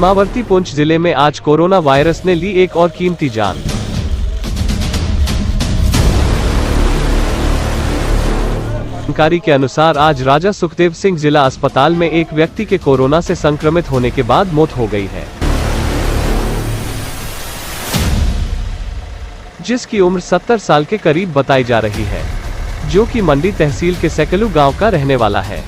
सीमावर्ती पुंछ जिले में आज कोरोना वायरस ने ली एक और कीमती जान। जानकारी के अनुसार आज राजा सुखदेव सिंह जिला अस्पताल में एक व्यक्ति के कोरोना से संक्रमित होने के बाद मौत हो गई है, जिसकी उम्र 70 साल के करीब बताई जा रही है, जो कि मंडी तहसील के सेकलू गांव का रहने वाला है।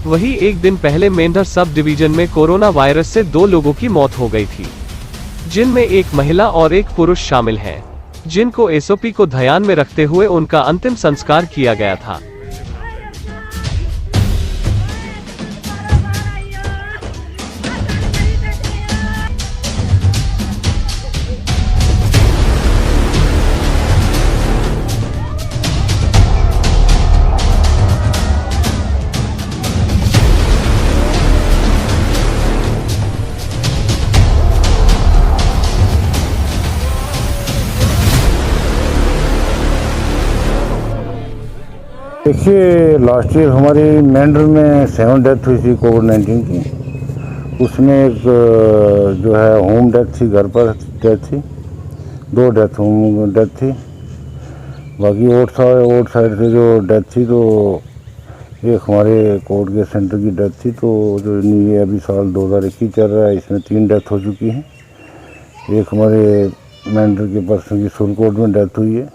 वहीं एक दिन पहले मेंढर सब डिवीजन में कोरोना वायरस से 2 लोगों की मौत हो गई थी, जिनमें एक महिला और एक पुरुष शामिल हैं, जिनको एसओपी को ध्यान में रखते हुए उनका अंतिम संस्कार किया गया था। देखिए, लास्ट ईयर हमारी मेंढर में 7 डेथ हुई थी कोविड-19 की। उसमें एक जो है होम डेथ थी, घर पर डेथ थी, 2 डेथ होम डेथ थी। बाकी आउट साइड से जो डेथ थी तो एक हमारे कोर्ट के सेंटर की डेथ थी। तो जो ये अभी साल 2021 चल रहा है, इसमें 3 डेथ हो चुकी हैं। एक हमारे मेंढर के पर्सन की सुरकोट में डेथ हुई है।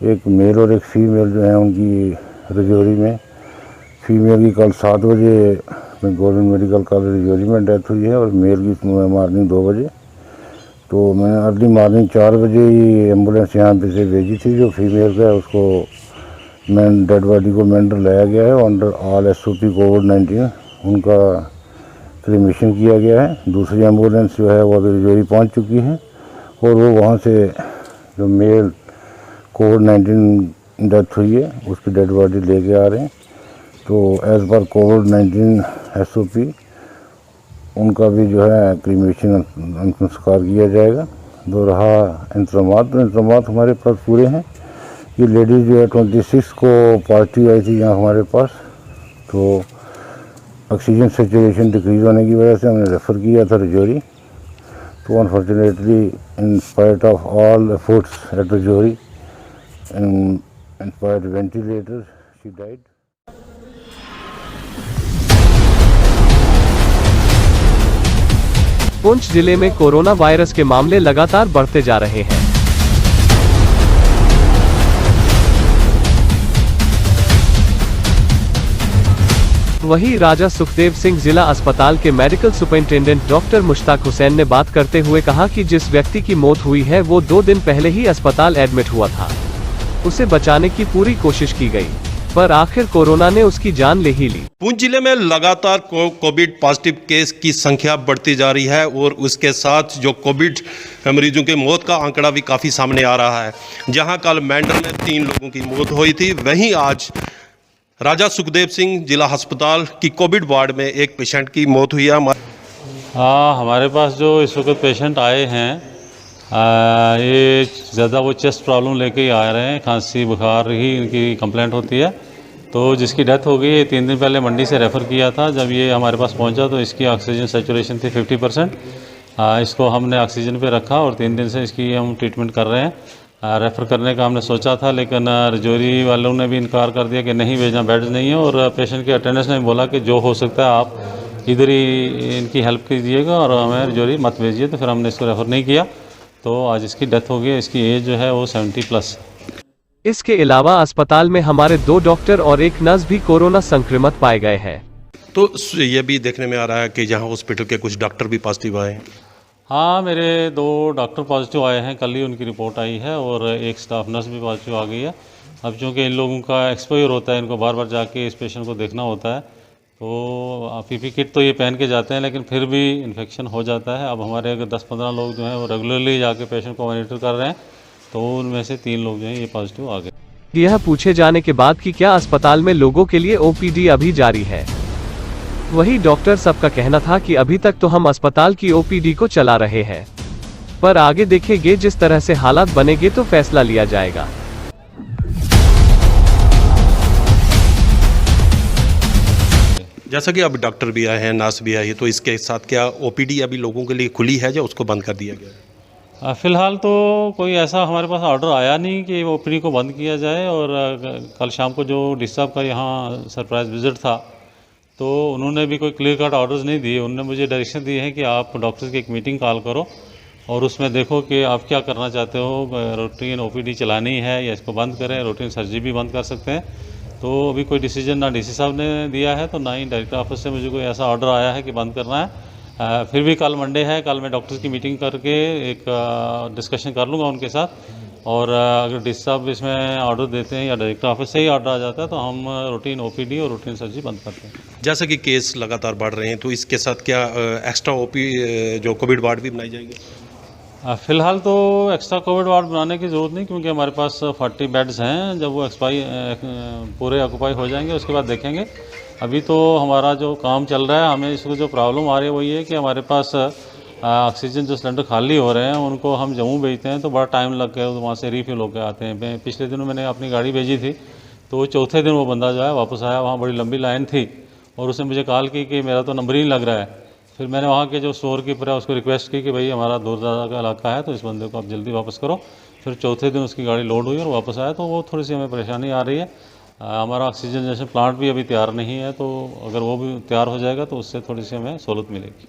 एक मेल और एक फीमेल जो है उनकी रजौरी में, फीमेल की कल 7 बजे गवर्नमेंट मेडिकल कॉलेज रजौरी में डेथ हुई है और मेल की मॉर्निंग 2 बजे। तो मैंने अर्ली मॉर्निंग 4 बजे ही एम्बुलेंस यहाँ पे से भेजी थी। जो फीमेल का है उसको डेड बॉडी को मेंढर लाया गया है। अंडर ऑल एसओपी कोविड-19 उनका क्रीमेशन किया गया है। दूसरी एम्बुलेंस जो है वो अभी रजौरी पहुँच चुकी है और वो वहाँ से जो मेल कोविड-19 डेथ हुई है उसकी डेड बॉडी लेके आ रहे हैं। तो एज पर कोविड-19 एसओपी उनका भी जो है क्रीमेशन अंतिम संस्कार किया जाएगा। दो रहा इंतजामात, तो इंतजामात हमारे पास पूरे हैं। ये लेडीज़ जो है 26 को पॉजिटिव आई थी यहाँ हमारे पास। तो ऑक्सीजन सैचुरेशन डिक्रीज होने की वजह से हमने रेफ़र किया था रजौरी। तो unfortunately in spite of all efforts eight Rajouri and by the ventilator she died. Poonch जिले में कोरोना वायरस के मामले लगातार बढ़ते जा रहे हैं। वहीं राजा सुखदेव सिंह जिला अस्पताल के medical superintendent doctor Mushtaq Hussain ने बात करते हुए कहा कि जिस व्यक्ति की मौत हुई है वो 2 दिन पहले ही अस्पताल एडमिट हुआ था। उसे बचाने की पूरी कोशिश की गई, पर आखिर कोरोना ने उसकी जान ले ही ली। पुंछ जिले में लगातार कोविड पॉजिटिव केस की संख्या बढ़ती जा रही है और उसके साथ जो कोविड मरीजों के मौत का आंकड़ा भी काफ़ी सामने आ रहा है। जहां कल मेंढर में 3 लोगों की मौत हुई थी, वहीं आज राजा सुखदेव सिंह जिला अस्पताल की कोविड वार्ड में एक पेशेंट की मौत हुई है। हाँ, हमारे पास जो इस वक्त पेशेंट आए हैं ये ज़्यादा वो चेस्ट प्रॉब्लम लेके ही आ रहे हैं। खांसी बुखार ही इनकी कंप्लेंट होती है। तो जिसकी डेथ हो गई है 3 दिन पहले मंडी से रेफ़र किया था। जब ये हमारे पास पहुंचा तो इसकी ऑक्सीजन सैचुरेशन थी 50%। इसको हमने ऑक्सीजन पे रखा और 3 दिन से इसकी हम ट्रीटमेंट कर रहे हैं। रेफ़र करने का हमने सोचा था, लेकिन रजौरी वालों ने भी इनकार कर दिया कि नहीं भेजना, बेड्स नहीं है। और पेशेंट के अटेंडेंस ने बोला कि जो हो सकता है आप इधर ही इनकी हेल्प कीजिएगा और हमें रजौरी मत भेजिए। तो फिर हमने इसको रेफ़र नहीं किया। तो आज इसकी डेथ हो गई। इसकी एज जो है वो 70+। इसके अलावा अस्पताल में हमारे 2 डॉक्टर और एक नर्स भी कोरोना संक्रमित पाए गए हैं। तो ये भी देखने में आ रहा है कि यहाँ हॉस्पिटल के कुछ डॉक्टर भी पॉजिटिव आए हैं। हाँ, मेरे 2 डॉक्टर पॉजिटिव आए हैं, कल ही उनकी रिपोर्ट आई है और एक स्टाफ नर्स भी पॉजिटिव आ गई है। अब चूँकि इन लोगों का एक्सपोजर होता है, इनको बार बार जाके इस पेशेंट को देखना होता है, तो पीपी किट तो ये पहन के जाते हैं, लेकिन फिर भी इन्फेक्शन हो जाता है। अब हमारे अगर 10-15 लोग जो हैं वो रेगुलरली जाके पेशेंट को मॉनिटर कर रहे हैं, तो उनमें से 3 लोग जो हैं ये पॉजिटिव आ गए। यह पूछे जाने के बाद कि क्या अस्पताल में लोगों के लिए ओपीडी अभी जारी है। वही डॉक्टर सबका कहना था कि अभी तक तो हम अस्पताल की ओपीडी को चला रहे हैं, पर आगे देखेंगे, जिस तरह से हालात बनेंगे तो फैसला लिया जाएगा। जैसा कि अब डॉक्टर भी आए हैं, नर्स भी आई है, तो इसके साथ क्या ओपीडी अभी लोगों के लिए खुली है या उसको बंद कर दिया गया है? फ़िलहाल तो कोई ऐसा हमारे पास ऑर्डर आया नहीं कि ओपीडी को बंद किया जाए। और कल शाम को जो डी साहब का यहाँ सरप्राइज विज़िट था, तो उन्होंने भी कोई क्लियर कट ऑर्डर्स नहीं दिए। उन्होंने मुझे डायरेक्शन दी है कि आप डॉक्टर्स की एक मीटिंग कॉल करो और उसमें देखो कि आप क्या करना चाहते हो, रूटीन ओपीडी चलानी है या इसको बंद करें, रूटीन सर्जरी भी बंद कर सकते हैं। तो अभी कोई डिसीजन ना डीसी साहब ने दिया है, तो ना ही डायरेक्टर ऑफिस से मुझे कोई ऐसा ऑर्डर आया है कि बंद करना है। फिर भी कल मंडे है, कल मैं डॉक्टर्स की मीटिंग करके एक डिस्कशन कर लूँगा उनके साथ। और अगर डीसी साहब इसमें ऑर्डर देते हैं या डायरेक्टर ऑफिस से ही ऑर्डर आ जाता है, तो हम रूटीन ओपीडी और रूटीन सर्जरी बंद करते हैं। जैसा कि केस लगातार बढ़ रहे हैं, तो इसके साथ क्या एक्स्ट्रा ओपी जो कोविड वार्ड भी बनाई जाएगी? फ़िलहाल तो एक्स्ट्रा कोविड वार्ड बनाने की ज़रूरत नहीं, क्योंकि हमारे पास 40 बेड्स हैं। जब वो पूरे ऑक्यूपाई हो जाएंगे उसके बाद देखेंगे। अभी तो हमारा जो काम चल रहा है, हमें इसको जो प्रॉब्लम आ रही है वो ये है कि हमारे पास ऑक्सीजन जो सिलेंडर खाली हो रहे हैं उनको हम जम्मू भेजते हैं तो बड़ा टाइम लग गया, तो वहाँ से रीफिल होकर आते हैं। पिछले दिनों मैंने अपनी गाड़ी भेजी थी, तो चौथे दिन वो बंदा जो है वापस आया, वहाँ बड़ी लंबी लाइन थी और उसने मुझे कॉल की कि मेरा तो नंबर ही नहीं लग रहा है। फिर मैंने वहाँ के जो स्टोर कीपर है उसको रिक्वेस्ट की कि भाई हमारा दूर दराज का इलाका है, तो इस बंदे को आप जल्दी वापस करो। फिर चौथे दिन उसकी गाड़ी लोड हुई और वापस आया, तो वो थोड़ी सी हमें परेशानी आ रही है। हमारा ऑक्सीजन प्लांट भी अभी तैयार नहीं है, तो अगर वो भी तैयार हो जाएगा तो उससे थोड़ी सी हमें सहूलत मिलेगी।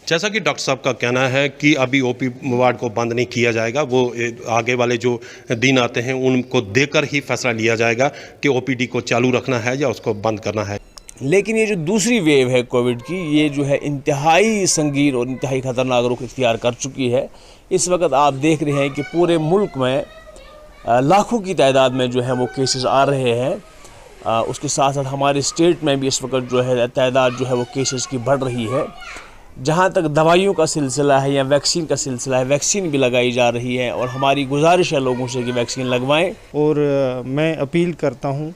जैसा कि डॉक्टर साहब का कहना है कि अभी ओपी वार्ड को बंद नहीं किया जाएगा, वो आगे वाले जो दिन आते हैं उनको देकर ही फैसला लिया जाएगा कि ओपीडी को चालू रखना है या उसको बंद करना है। लेकिन ये जो दूसरी वेव है कोविड की, ये जो है इंतहाई संगीन और इंतहाई ख़तरनाक रुख इख्तियार कर चुकी है। इस वक्त आप देख रहे हैं कि पूरे मुल्क में लाखों की तादाद में जो है वो केसेस आ रहे हैं। उसके साथ साथ हमारे स्टेट में भी इस वक्त जो है तादाद जो है वो केसेस की बढ़ रही है। जहाँ तक दवाइयों का सिलसिला है या वैक्सीन का सिलसिला है, वैक्सीन भी लगाई जा रही है और हमारी गुजारिश है लोगों से कि वैक्सीन लगवाएं। और मैं अपील करता हूँ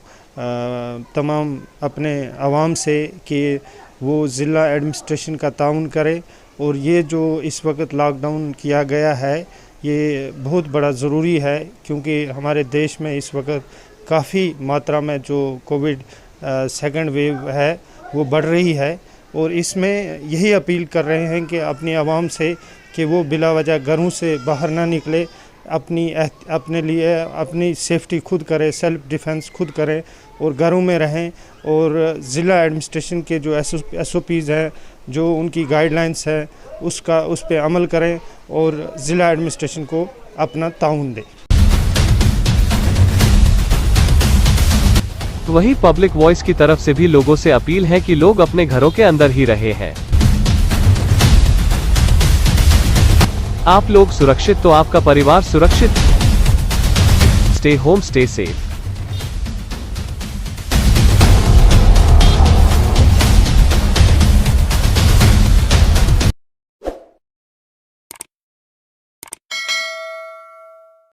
तमाम अपने आवाम से कि वो ज़िला एडमिनिस्ट्रेशन का ताउन करे और ये जो इस वक्त लॉकडाउन किया गया है ये बहुत बड़ा ज़रूरी है, क्योंकि हमारे देश में इस वक्त काफ़ी मात्रा में जो कोविड सेकंड वेव है वो बढ़ रही है। और इसमें यही अपील कर रहे हैं कि अपनी आवाम से कि वो बिला वजह घरों से बाहर ना निकले, अपने लिए अपनी सेफ्टी खुद करें, सेल्फ डिफेंस खुद करें और घरों में रहें। और ज़िला एडमिनिस्ट्रेशन के जो SOPs हैं, जो उनकी गाइडलाइंस है, उस पे अमल करें और ज़िला एडमिनिस्ट्रेशन को अपना ताउन दें। वहीं पब्लिक वॉइस की तरफ से भी लोगों से अपील है कि लोग अपने घरों के अंदर ही रहे हैं। आप लोग सुरक्षित तो आपका परिवार सुरक्षित। Stay home, stay safe.